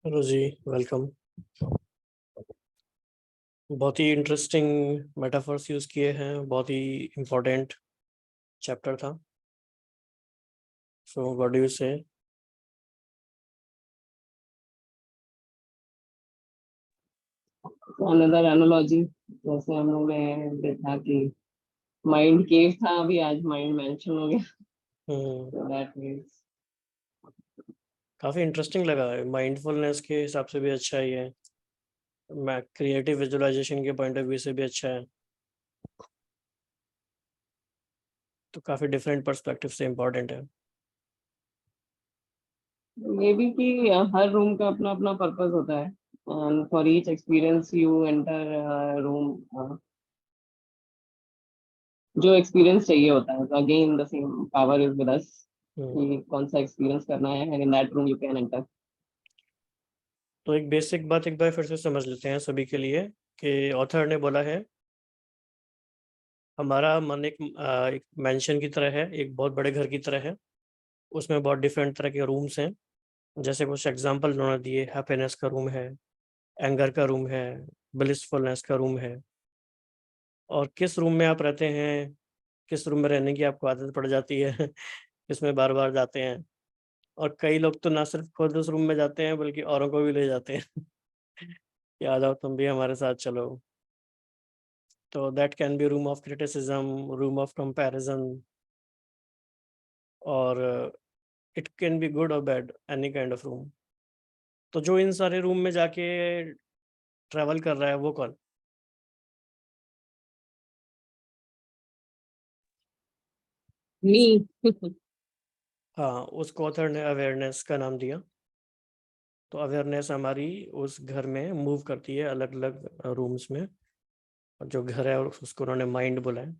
Hello जी, welcome. बहुत ही interesting metaphors use किए हैं, बहुत ही इम्पोर्टेंट चैप्टर था। सो व्हाट डू यू से? अनदर एनालॉजी, जैसे हम लोग ने देखा कि माइंड केव था, अभी आज माइंड मेंशन हो गया। So that means काफ़ी इंटरेस्टिंग लगा है। माइंडफुलनेस के हिसाब से भी अच्छा ही है, मैं क्रिएटिव विजुअलाइजेशन के पॉइंट ऑफ व्यू से भी अच्छा है, तो काफ़ी डिफरेंट पर्सपेक्टिव से इम्पोर्टेंट है। मे बी कि हर रूम का अपना अपना पर्पस होता है, and for each experience you enter room, जो एक्सपीरियंस चाहिए होता है। तो again the same power is with us hmm, कि कौन सा एक्सपीरियंस करना है, and in that room you can enter. तो एक बेसिक बात एक बार फिर से समझ लेते हैं सभी के लिए कि ऑथर ने बोला है हमारा मन एक मैंशन की तरह है, एक बहुत बड़े घर की तरह है। उसमें बहुत डिफरेंट तरह के रूम्स हैं। जैसे कुछ एग्जांपल उन्होंने दिए, हैप्पीनेस का रूम है, एंगर का रूम है, ब्लिसफुलनेस का रूम है। और किस रूम में आप रहते हैं, किस रूम में रहने की आपको आदत पड़ जाती है किसमें बार बार जाते हैं। और कई लोग तो ना सिर्फ खुद उस रूम में जाते हैं बल्कि औरों को भी ले जाते हैं कि आ जाओ तुम भी हमारे साथ चलो। तो that can be room of criticism, room of comparison, और इट कैन बी गुड और bad, any kind of room. तो जो इन सारे रूम में जाके ट्रैवल कर रहा है वो कौन? मी हाँ, उसको ऑथर ने अवेयरनेस का नाम दिया। तो अवेयरनेस हमारी उस घर में मूव करती है अलग अलग रूम्स में, और जो घर है और उसको उन्होंने माइंड बोला है।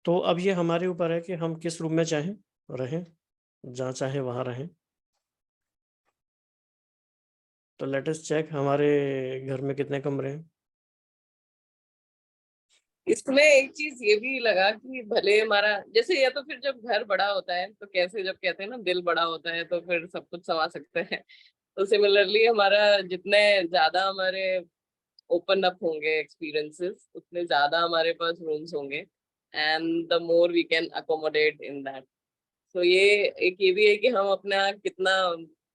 तो अब ये हमारे ऊपर है कि हम किस रूम में चाहें रहें, जहाँ चाहें वहाँ रहें। तो लेट अस चेक हमारे घर में कितने कमरे हैं। इसमें एक चीज ये भी लगा कि भले हमारा जैसे, या तो फिर जब घर बड़ा होता है तो कैसे, जब कहते हैं ना दिल बड़ा होता है तो फिर सब कुछ समा सकते हैं। तो सिमिलरली हमारा जितने ज्यादा हमारे ओपन अप होंगे एक्सपीरियंसेस, उतने ज्यादा हमारे पास रूम्स होंगे, and the more we can accommodate in that. तो ये एक ये भी है कि हम अपना कितना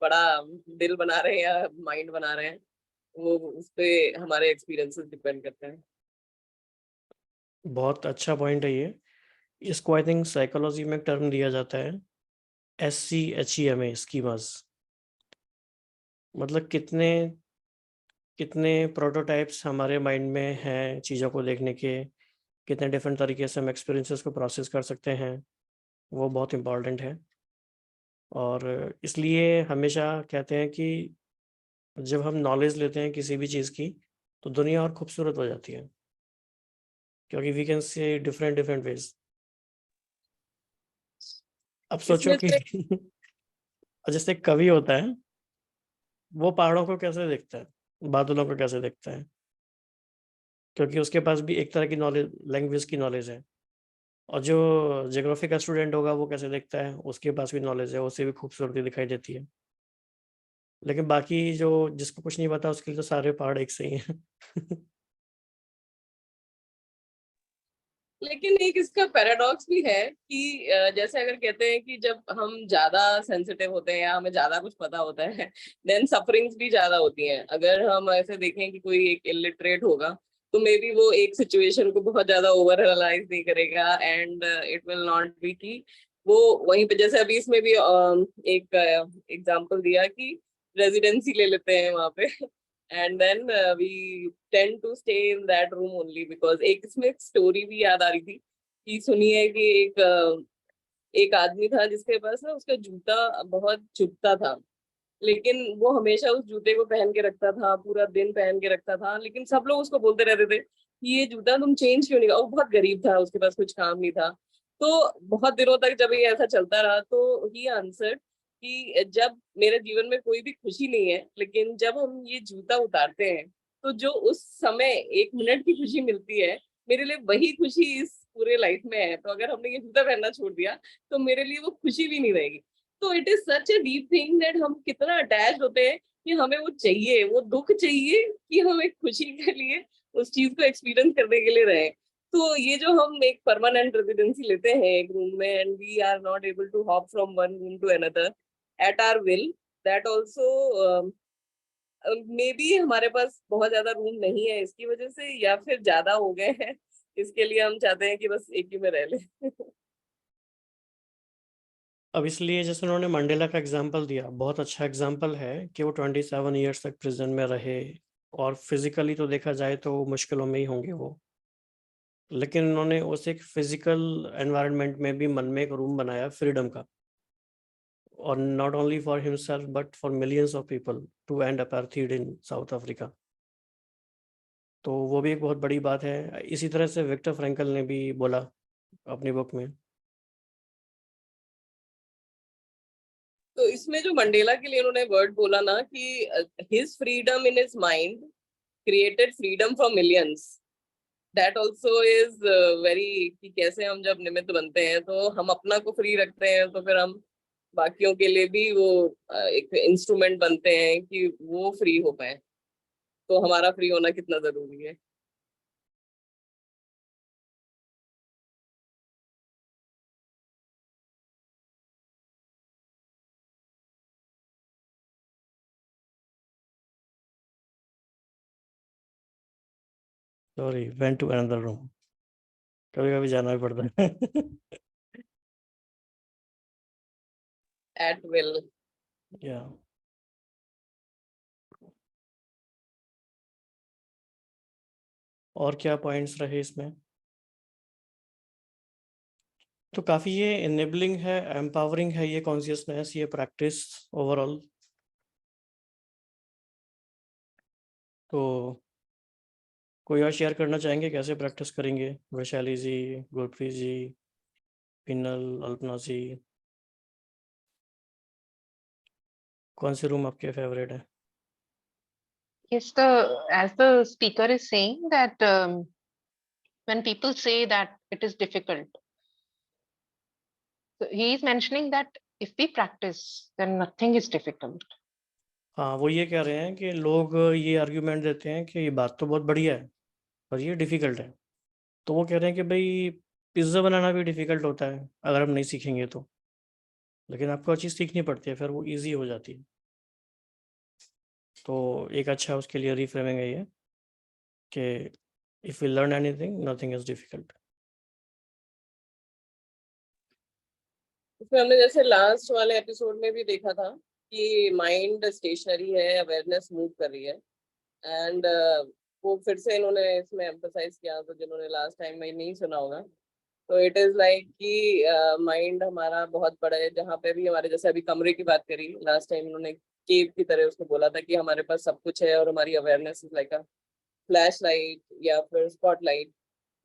बड़ा दिल बना रहे हैं या माइंड बना रहे हैं, वो उस पे हमारे एक्सपीरियंसेस डिपेंड करते हैं। बहुत अच्छा पॉइंट है ये। इसको आई थिंक साइकोलॉजी में एक टर्म दिया जाता है, SCHEMA, स्कीमास। मतलब कितने कितने प्रोटोटाइप्स हमारे माइंड में हैं चीज़ों को देखने के, कितने डिफरेंट तरीके से हम एक्सपीरियंसेस को प्रोसेस कर सकते हैं, वो बहुत इम्पॉर्टेंट है। और इसलिए हमेशा कहते हैं कि जब हम नॉलेज लेते हैं किसी भी चीज़ की तो दुनिया और खूबसूरत हो जाती है, क्योंकि we can see different different ways. अब सोचो इसमें कि तो जैसे एक कवि होता है, वो पहाड़ों को कैसे देखता है, बादलों को कैसे देखता है, क्योंकि उसके पास भी एक तरह की नॉलेज, लैंग्वेज की नॉलेज है। और जो ज्योग्राफी का स्टूडेंट होगा वो कैसे देखता है, उसके पास भी नॉलेज है, उसे भी खूबसूरती दिखाई देती है। लेकिन बाकी जो जिसको कुछ नहीं पता उसके लिए तो सारे पहाड़ एक से ही हैं लेकिन एक इसका पैराडॉक्स भी है कि जैसे अगर कहते हैं कि जब हम ज्यादा सेंसिटिव होते हैं या हमें ज्यादा कुछ पता होता है, देन सफरिंग्स भी ज्यादा होती हैं। अगर हम ऐसे देखें कि कोई एक इलिटरेट होगा, तो मे बी वो एक सिचुएशन को बहुत ज्यादा ओवर एनालाइज नहीं करेगा, and it will not be कि वो वहीं पे, जैसे अभी इसमें भी एक एग्जांपल दिया कि रेजिडेंसी ले लेते हैं वहां पे, and then we tend to stay in that room only because एक इसमें एक स्टोरी भी याद आ रही थी कि सुनिए कि एक आदमी था जिसके पास ना उसका जूता बहुत चुभता था, लेकिन वो हमेशा उस जूते को पहन के रखता था, पूरा दिन पहन के रखता था, लेकिन सब लोग उसको बोलते रहते थे कि ये जूता तुम चेंज क्यों नहीं कर। वो बहुत गरीब था, उसके पास कुछ काम नहीं था। तो बहुत दिनों तक जब ये ऐसा चलता रहा तो ही आंसर कि जब मेरे जीवन में कोई भी खुशी नहीं है, लेकिन जब हम ये जूता उतारते हैं तो जो उस समय 1 मिनट की खुशी मिलती है, मेरे लिए वही खुशी इस पूरे लाइफ में है। तो अगर हमने ये जूता पहनना छोड़ दिया तो मेरे लिए वो खुशी भी नहीं रहेगी। तो it is such a deep thing that हम कितना अटैच होते हैं कि हमें वो चाहिए, वो दुख चाहिए कि हम एक खुशी के लिए उस चीज को एक्सपीरियंस करने के लिए रहे। तो ये जो हम एक परमानेंट रेजिडेंसी लेते हैं एक रूम में and we are not able to hop from one room to another at our will, that also may be हमारे पास बहुत ज्यादा रूम नहीं है इसकी वजह से, या फिर ज्यादा हो गए हैं इसके लिए हम चाहते हैं कि बस एक ही में रह ले। अब इसलिए जैसे उन्होंने मंडेला का एग्जांपल दिया, बहुत अच्छा एग्जांपल है कि वो 27 ईयर्स तक प्रिजन में रहे, और फिजिकली तो देखा जाए तो मुश्किलों में ही होंगे वो, लेकिन उन्होंने उस एक फिजिकल एनवायरनमेंट में भी मन में एक रूम बनाया फ्रीडम का, और not only for himself but for millions of people to end apartheid in South Africa. तो वो भी एक बहुत बड़ी बात है। इसी तरह से विक्टर फ्रैंकल ने भी बोला अपनी बुक में। तो इसमें जो मंडेला के लिए उन्होंने वर्ड बोला ना कि his freedom in his mind created freedom for millions, that also is very, कि कैसे हम जब निमित्त बनते हैं तो हम अपना को फ्री रखते हैं तो फिर हम बाकियों के लिए भी वो एक इंस्ट्रूमेंट बनते हैं कि वो फ्री हो पाए। तो हमारा फ्री होना कितना जरूरी है। Sorry, went to another room, कभी कभी जाना भी पड़ता है। At will. या और क्या पॉइंट्स रहे इसमें? तो काफ़ी ये इनेबलिंग है, एम्पावरिंग है ये कॉन्शियसनेस, ये प्रैक्टिस ओवरऑल। तो कोई और शेयर करना चाहेंगे कैसे प्रैक्टिस करेंगे? वैशाली जी, गुरप्रीत जी, पिनल, अल्पना जी, कौन से रूम आपके फेवरेट है? Yes, as the speaker is saying that when people say that it is difficult, so he is mentioning that if we practice, then nothing is difficult. हाँ, वो ये कह रहे हैं कि लोग ये आर्ग्यूमेंट देते हैं कि ये बात तो बहुत बढ़िया है पर ये डिफ़िकल्ट है। तो वो कह रहे हैं कि भाई पिज़्ज़ा बनाना भी डिफ़िकल्ट होता है अगर हम नहीं सीखेंगे तो, लेकिन आपको चीज़ सीखनी पड़ती है, फिर वो ईजी हो जाती है। तो एक अच्छा उसके लिए रिफ्रेमिंग है ये कि if you learn anything nothing is difficult. इसमें हमने जैसे लास्ट वाले एपिसोड में भी देखा था कि माइंड स्टेशनरी है, अवेयरनेस मूव कर रही है, एंड वो फिर से इन्होंने इसमें एम्फसाइज किया, तो जिन्होंने लास्ट टाइम में नहीं सुना होगा, तो इट इज लाइक कि माइंड हमारा बहुत बड़ा है, जहाँ पे भी हमारे, जैसे अभी कमरे की बात करी लास्ट टाइम इन्होंने, केव की तरह उसको बोला था कि हमारे पास सब कुछ है और हमारी awareness is like a flashlight या फिर spotlight,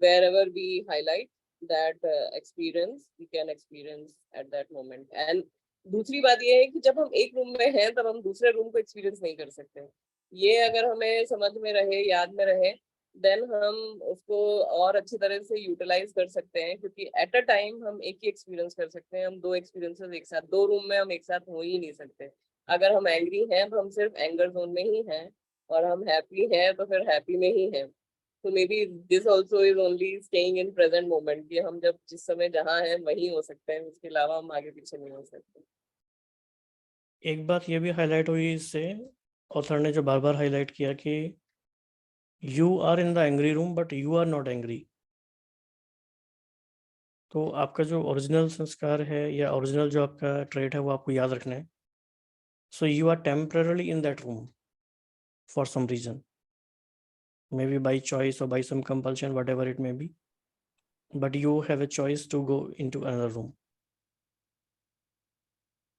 wherever we highlight that experience we can experience at that moment. And दूसरी बात ये है कि जब हम एक रूम में हैं तब हम दूसरे रूम को एक्सपीरियंस नहीं कर सकते। ये अगर हमें समझ में रहे, याद में रहे, देन हम उसको और अच्छी तरह से यूटिलाइज कर सकते हैं, क्योंकि एट अ टाइम हम एक ही एक्सपीरियंस कर सकते हैं। हम दो एक्सपीरियंसेस एक साथ, दो रूम में हम एक साथ हो ही नहीं सकते। अगर हम एंग्री हैं तो हम सिर्फ एंगर जोन में ही हैं, और हम हैप्पी हैं तो फिर हैप्पी में ही हैं। तो may be this also is only staying in present moment, कि हम जब जिस समय जहाँ हैं वहीं हो सकते हैं, उसके अलावा हम आगे पीछे नहीं हो सकते। एक बात ये भी हाईलाइट हुई इससे, ऑथर ने जो बार बार हाईलाइट किया कि you are in the angry room but you are not angry. तो आपका जो ओरिजिनल संस्कार है या ओरिजिनल जो आपका ट्रेट है वो आपको याद रखना है। So you are temporarily in that room for some reason, may be by choice और by some compulsion, whatever it may be, but you have a choice to go into another room.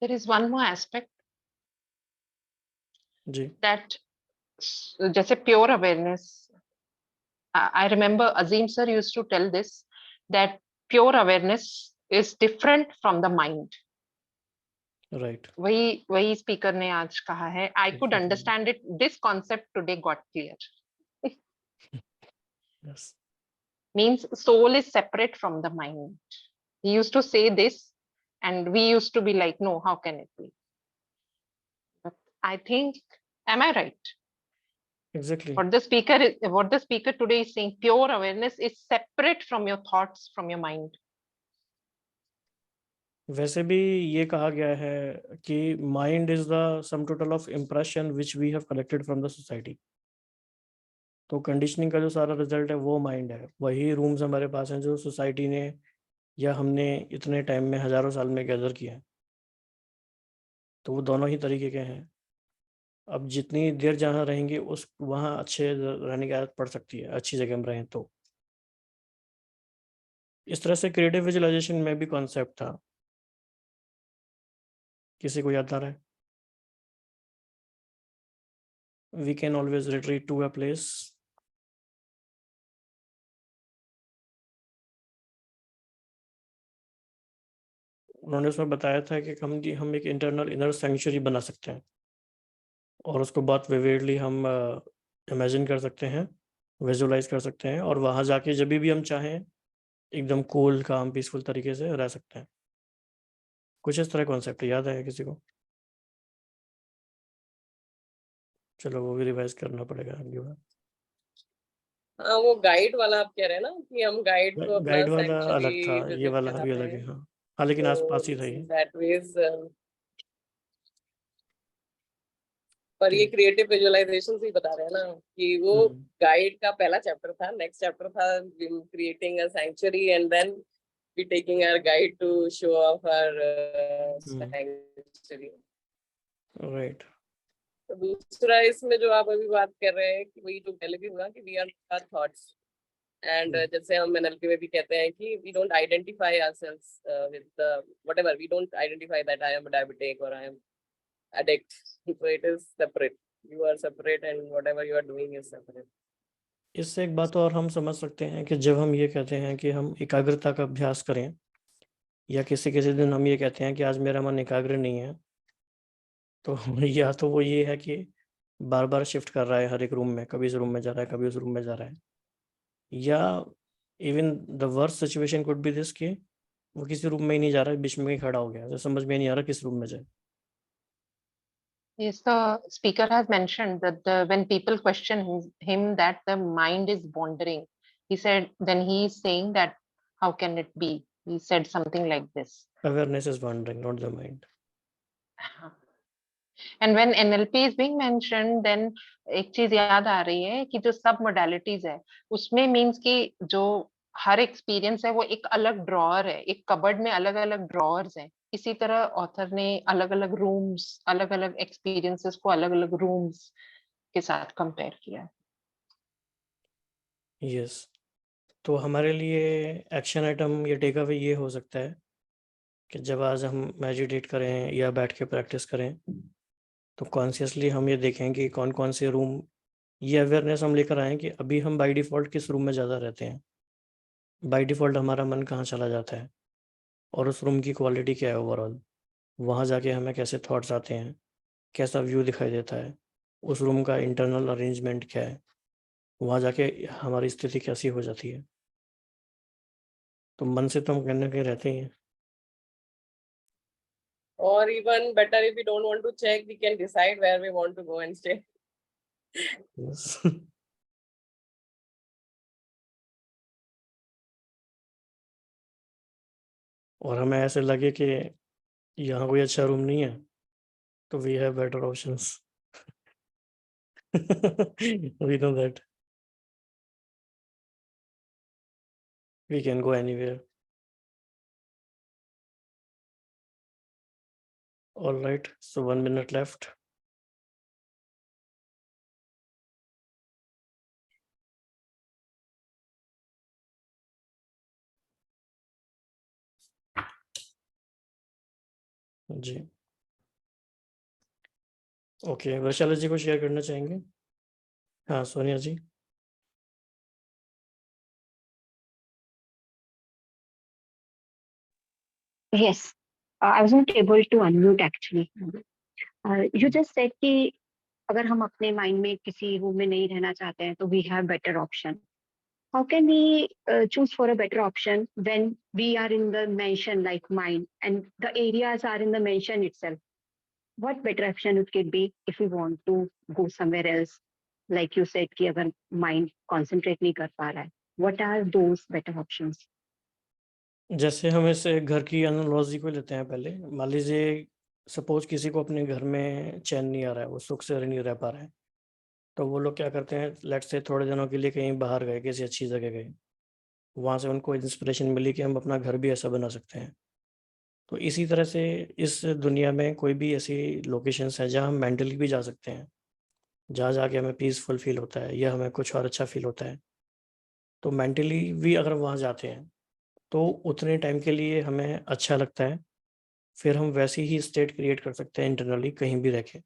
There is one more aspect जी, that जैसे pure awareness, I remember Azim sir used to tell this, that pure awareness is different from the mind. right. वही speaker ने आज कहा है। I could Exactly. understand it. This concept today got clear. Yes. Means soul is separate from the mind. He used to say this, and we used to be like, no, how can it be? But I think, am I right? Exactly. What the speaker today is saying, pure awareness is separate from your thoughts, from your mind. वैसे भी ये कहा गया है कि mind is the sum total of impression which we have collected from the society. तो conditioning का जो सारा रिजल्ट है वो माइंड है, वही रूम्स हमारे पास हैं जो सोसाइटी ने या हमने इतने टाइम में हजारों साल में गैदर किया है। तो वो दोनों ही तरीके के हैं। अब जितनी देर जहाँ रहेंगे उस वहाँ अच्छे रहने की आदत पड़ सकती है, अच्छी जगह में रहें तो। इस तरह से क्रिएटिव विजुअलाइजेशन में भी कॉन्सेप्ट था, किसी को याद आ रहा है? We can always retreat to a place. उन्होंने उसमें बताया था कि हम एक इंटरनल इनर सेंचुरी बना सकते हैं और उसको बहुत विविडली हम इमेजिन कर सकते हैं, विजुअलाइज कर सकते हैं, और वहाँ जाके जब भी हम चाहें एकदम कूल काम पीसफुल तरीके से रह सकते हैं। कुछ इस तरह कॉन्सेप्ट याद आया किसी को? चलो वो भी रिवाइज करना पड़ेगा अगली बार। हाँ, वो गाइड वाला आप कह रहे हैं ना कि हम गाइड को अपना गाइड वाला अलग था, सैंक्चुरी ये विजिट वाला भी कराते अलग है। हैं। हाँ हाँ, लेकिन आसपास ही था तो ये। दैट वेज, पर ये क्रिएटिव विजुअलाइजेशन ही बता रहे हैं ना कि वो गाइड का पहला चैप्टर था। नेक्स्ट चैप्टर था creating a sanctuary and then we taking our guide to show of our sanctuary. Right. तो दूसरा इसमें जो आप अभी बात कर रहे हैं कि वही जो पहले भी हुआ कि we are our thoughts, and जैसे हम एनएलपी में भी कहते हैं कि we don't identify ourselves with whatever, we don't identify that I am diabetic और I am addict. So it is separate. You are separate and whatever you are doing is separate. इससे एक बात और हम समझ सकते हैं कि जब हम ये कहते हैं कि हम एकाग्रता का अभ्यास करें, या किसी किसी दिन हम ये कहते हैं कि आज मेरा मन एकाग्र नहीं है, तो या तो वो ये है कि बार बार शिफ्ट कर रहा है हर एक रूम में, कभी इस रूम में जा रहा है, कभी उस रूम में जा रहा है, या even the worst situation could be this कि वो किसी रूम में ही नहीं जा रहा है, बीच में ही खड़ा हो गया, तो समझ में नहीं आ रहा किस रूम में जाए। Yes, the speaker has mentioned that when people question him that the mind is wandering, he said, then he is saying that how can it be? He said something like this. Awareness is wandering, not the mind. And when NLP is being mentioned, then एक चीज याद आ रही है कि जो सब modalities है उसमें मीन्स कि जो हर एक्सपीरियंस है वो एक अलग ड्रॉअर है, एक कबर्ड में अलग अलग ड्रॉअर्स हैं। इसी तरह ऑथर ने अलग अलग रूम्स, अलग अलग एक्सपीरियंसेस को अलग अलग रूम्स के साथ कंपेयर किया। यस, तो हमारे लिए एक्शन आइटम या टेक अवे ये हो सकता है कि जब आज हम मेडिटेट करें या बैठ के प्रैक्टिस करें तो कॉन्शियसली हम ये देखें कि कौन कौन से रूम, ये अवेयरनेस हम लेकर आए कि अभी हम बाय डिफ़ॉल्ट किस रूम में ज़्यादा रहते हैं, बाय डिफ़ॉल्ट हमारा मन कहाँ चला जाता है, और उस रूम की क्वालिटी क्या है ओवरऑल, वहाँ जाके हमें कैसे थॉट्स आते हैं, कैसा व्यू दिखाई देता है, उस रूम का इंटरनल अरेंजमेंट क्या है, वहाँ जाके हमारी स्थिति कैसी हो जाती है। तो मन से तो हम कहीं ना कहीं रहते ही हैं। Or even better, if we don't want to check, we can decide where we want to go and stay. Yes. और हमें ऐसे लगे कि यहाँ कोई अच्छा रूम नहीं है तो we have better options. We know that we can go anywhere. All right, so 1 minute left. Ji okay, Vaishali जी को शेयर करना चाहेंगे? हाँ सोनिया जी। Yes, I was not able to unmute actually. You just said कि अगर हम अपने माइंड में किसी रूम में नहीं रहना चाहते हैं तो we have better option. how can we choose for a better option when we are in the mansion like mine and the areas are in the mansion itself? What better option it could be if we want to go somewhere else? Like you said, कि अगर mind concentrate नहीं कर पा रहा है, what are those better options? जैसे हम इसे घर की एनालॉजी को लेते हैं पहले, मान लीजिए सपोज किसी को अपने घर में चैन नहीं आ रहा है, वो सुख से नहीं रह पा रहे हैं, तो वो लोग क्या करते हैं, लेट्स से थोड़े दिनों के लिए कहीं बाहर गए, किसी अच्छी जगह गए, वहाँ से उनको इंस्पिरेशन मिली कि हम अपना घर भी ऐसा बना सकते हैं। तो इसी तरह से इस दुनिया में कोई भी ऐसी लोकेशंस हैं जहाँ हम मेंटली भी जा सकते हैं, जहाँ जाके हमें पीसफुल फील होता है या हमें कुछ और अच्छा फील होता है। तो मेंटली भी अगर वहाँ जाते हैं तो उतने टाइम के लिए हमें अच्छा लगता है, फिर हम वैसी ही स्टेट क्रिएट कर सकते हैं इंटरनली कहीं भी रह के।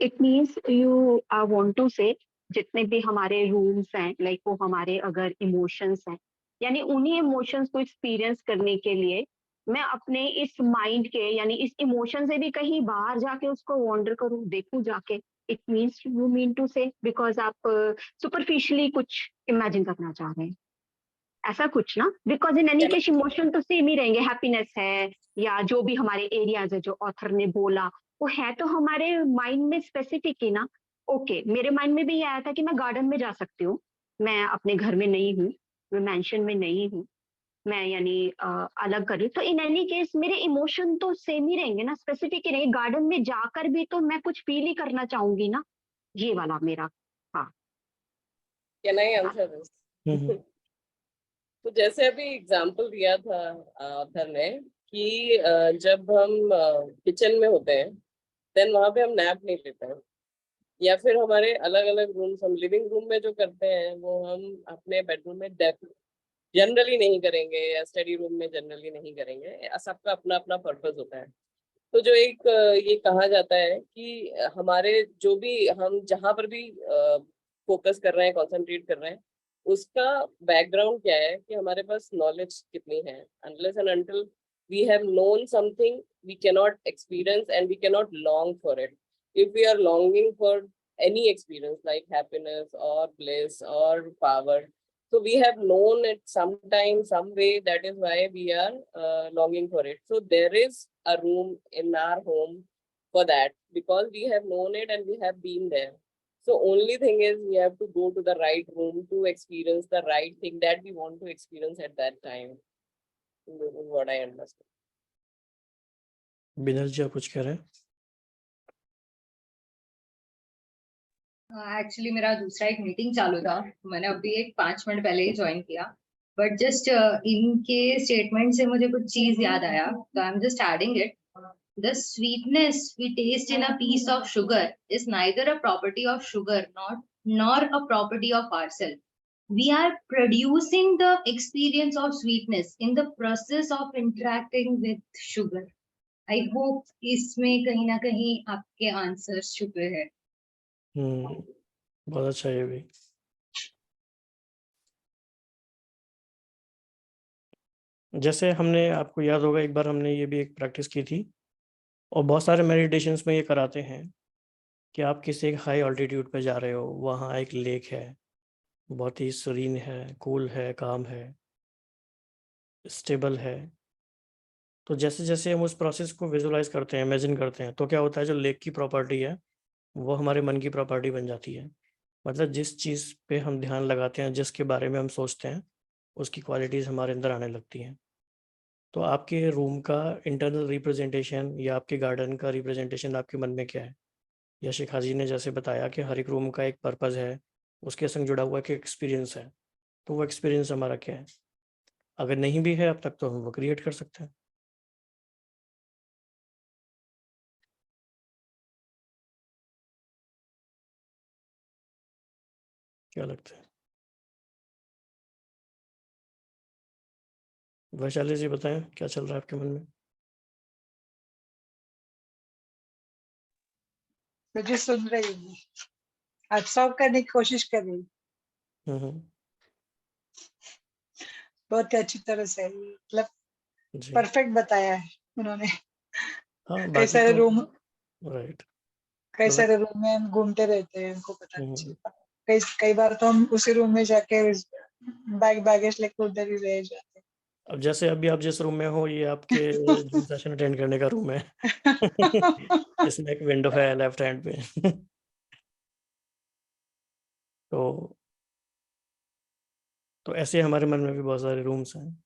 It means you want to say जितने भी हमारे रूम्स हैं लाइक वो हमारे अगर इमोशंस हैं, यानी उन्हीं इमोशंस को एक्सपीरियंस करने के लिए मैं अपने इस माइंड के यानी इस इमोशन से भी कहीं बाहर जाके उसको वॉन्डर करूं, देखूं जाके। It means you mean to say because आप सुपरफिशियली कुछ इमेजिन करना चाह रहे हैं, ऐसा कुछ ना? Because in any case emotion तो सेम ही रहेंगे, हैप्पीनेस है या जो भी हमारे एरियाज है जो ऑथर ने बोला वो है तो हमारे माइंड में स्पेसिफिक ही ना। ओके, मेरे माइंड में भी ये आया था कि मैं गार्डन में जा सकती हूँ, मैं अपने घर में नहीं हूँ, मैं मेंशन में नहीं हूँ, मैं यानी अलग कर रही हूँ, तो इन एनी केस मेरे इमोशन तो सेम ही रहेंगे ना, स्पेसिफिक ही रहेंगे। गार्डन में जाकर भी तो मैं कुछ फील ही करना चाहूंगी ना, ये वाला मेरा। हाँ, कैन आई आंसर दिस? तो जैसे अभी एग्जांपल दिया था ऑथर ने कि जब हम किचन में होते हैं देन वहां पे हम नैप नहीं लेते हैं, या फिर हमारे अलग अलग रूम्स, हम लिविंग रूम में जो करते हैं वो हम अपने बेडरूम में जनरली नहीं करेंगे, या स्टडी रूम में जनरली नहीं करेंगे। सबका अपना अपना पर्पस होता है। तो जो एक ये कहा जाता है कि हमारे जो भी हम जहाँ पर भी फोकस कर रहे हैं, कंसंट्रेट कर रहे हैं, उसका बैकग्राउंड क्या है कि हमारे पास नॉलेज कितनी है। Unless and until we have known something we can not experience and we can not long for it. If we are longing for any experience like happiness or bliss or power, so we have known it sometime, some way, that is why we are longing for it. So there is a room in our home for that, because we have known it and we have been there. So only thing is we have to go to the right room to experience the right thing that we want to experience at that time. This is what I understand. बिनल जी आप कुछ कह रहे हैं? Actually मेरा दूसरा एक meeting चालू था, मैंने अभी एक 5 मिनट पहले ही ज्वाइन किया, बट जस्ट इनके स्टेटमेंट से मुझे कुछ चीज याद आया, तो I am just adding it. The sweetness we taste in a piece of sugar is neither a property of sugar nor a property of ourselves. We are producing the experience of sweetness in the process of interacting with sugar. I hope इसमें कहीं ना कहीं आपके answers छुपे हैं। बहुत अच्छा है भी। जैसे हमने, आपको याद होगा एक बार हमने ये भी एक प्रैक्टिस की थी, और बहुत सारे मेडिटेशंस में ये कराते हैं कि आप किसी एक हाई ऑल्टीट्यूड पे जा रहे हो, वहाँ एक लेक है, बहुत ही सीरीन है, कूल है, काम है, स्टेबल है। तो जैसे जैसे हम उस प्रोसेस को विजुलाइज करते हैं, इमेजिन करते हैं, तो क्या होता है, जो लेक की प्रॉपर्टी है वो हमारे मन की प्रॉपर्टी बन जाती है। मतलब जिस चीज़ पे हम ध्यान लगाते हैं, जिसके बारे में हम सोचते हैं, उसकी क्वालिटीज़ हमारे अंदर आने लगती हैं। तो आपके रूम का इंटरनल रिप्रेजेंटेशन या आपके गार्डन का रिप्रेजेंटेशन आपके मन में क्या है? या शिखा जी ने जैसे बताया कि हर एक रूम का एक पर्पस है, उसके संग जुड़ा हुआ एक एक्सपीरियंस है, तो वो एक्सपीरियंस हमारा क्या है? अगर नहीं भी है अब तक, तो हम वो क्रिएट कर सकते हैं। क्या लगता है? वैशाली जी बताएं, क्या चल रहा है आपके मन में? मुझे सुन रही हूँ, ऑब्जर्व करने की कोशिश कर रही हूँ। बहुत अच्छी तरह से, मतलब जी परफेक्ट बताया है उन्होंने। हाँ, कई बाकी सारे तो रूम, राइट, कई मतलब सारे रूम में हम घूमते रहते हैं, हमको पता नहीं चलता। कई बार तो हम उसी रूम में जाके बैगेज लेके उधर ही रह जाते हैं। अब जैसे अभी आप जिस रूम में हो ये आपके जूम सेशन अटेंड करने का रूम है। इसमें एक विंडो है लेफ्ट हैंड पे। तो ऐसे हमारे मन में भी बहुत सारे रूम्स हैं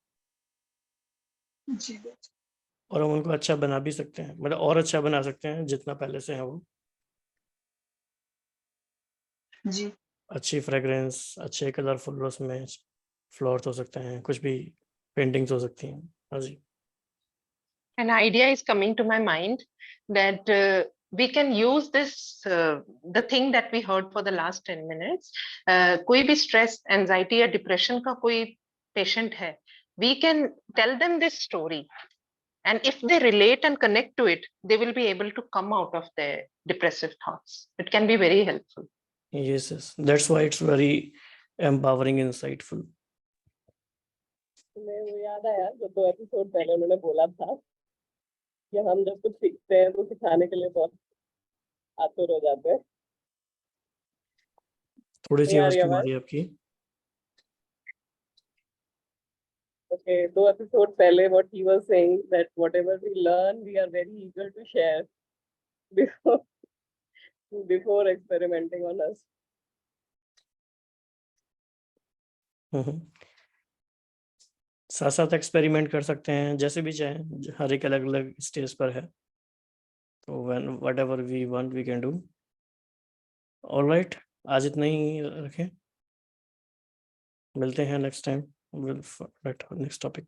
जी और हम उनको अच्छा बना भी सकते हैं, मतलब और अच्छा बना सकते हैं जितना पहले से है वो। जी अच्छी फ्रेग्रेंस, अच्छे कलरफुल उसमें फ्लोर्स हो सकते हैं, कुछ भी पेंटिंग्स हो सकती हैं। हाँ जी। An idea is coming to my mind that we can use this, the thing that we heard for the last 10 minutes. कोई भी stress, anxiety या depression का कोई patient है, we can tell them this story. And if they relate and connect to it, they will be able to come out of their depressive thoughts. It can be very helpful. Yes, yes. That's why it's very empowering, insightful. मैं वो याद आया जो 2 episode पहले उन्होंने बोला था कि हम जब कुछ सीखते हैं तो सिखाने के लिए बहुत आतुर हो जाते हैं। थोड़ी सी नहीं आ आवाज रही कम आ आवाज? रही है आपकी। Okay, 2 episodes पहले what he was saying that whatever we learn, we are very eager to share before experimenting on us. साथ साथ एक्सपेरिमेंट कर सकते हैं जैसे भी चाहें, हर एक अलग अलग स्टेज पर है, तो when whatever we want we can do. Alright, आज इतना ही रखें, मिलते हैं next time with next topic.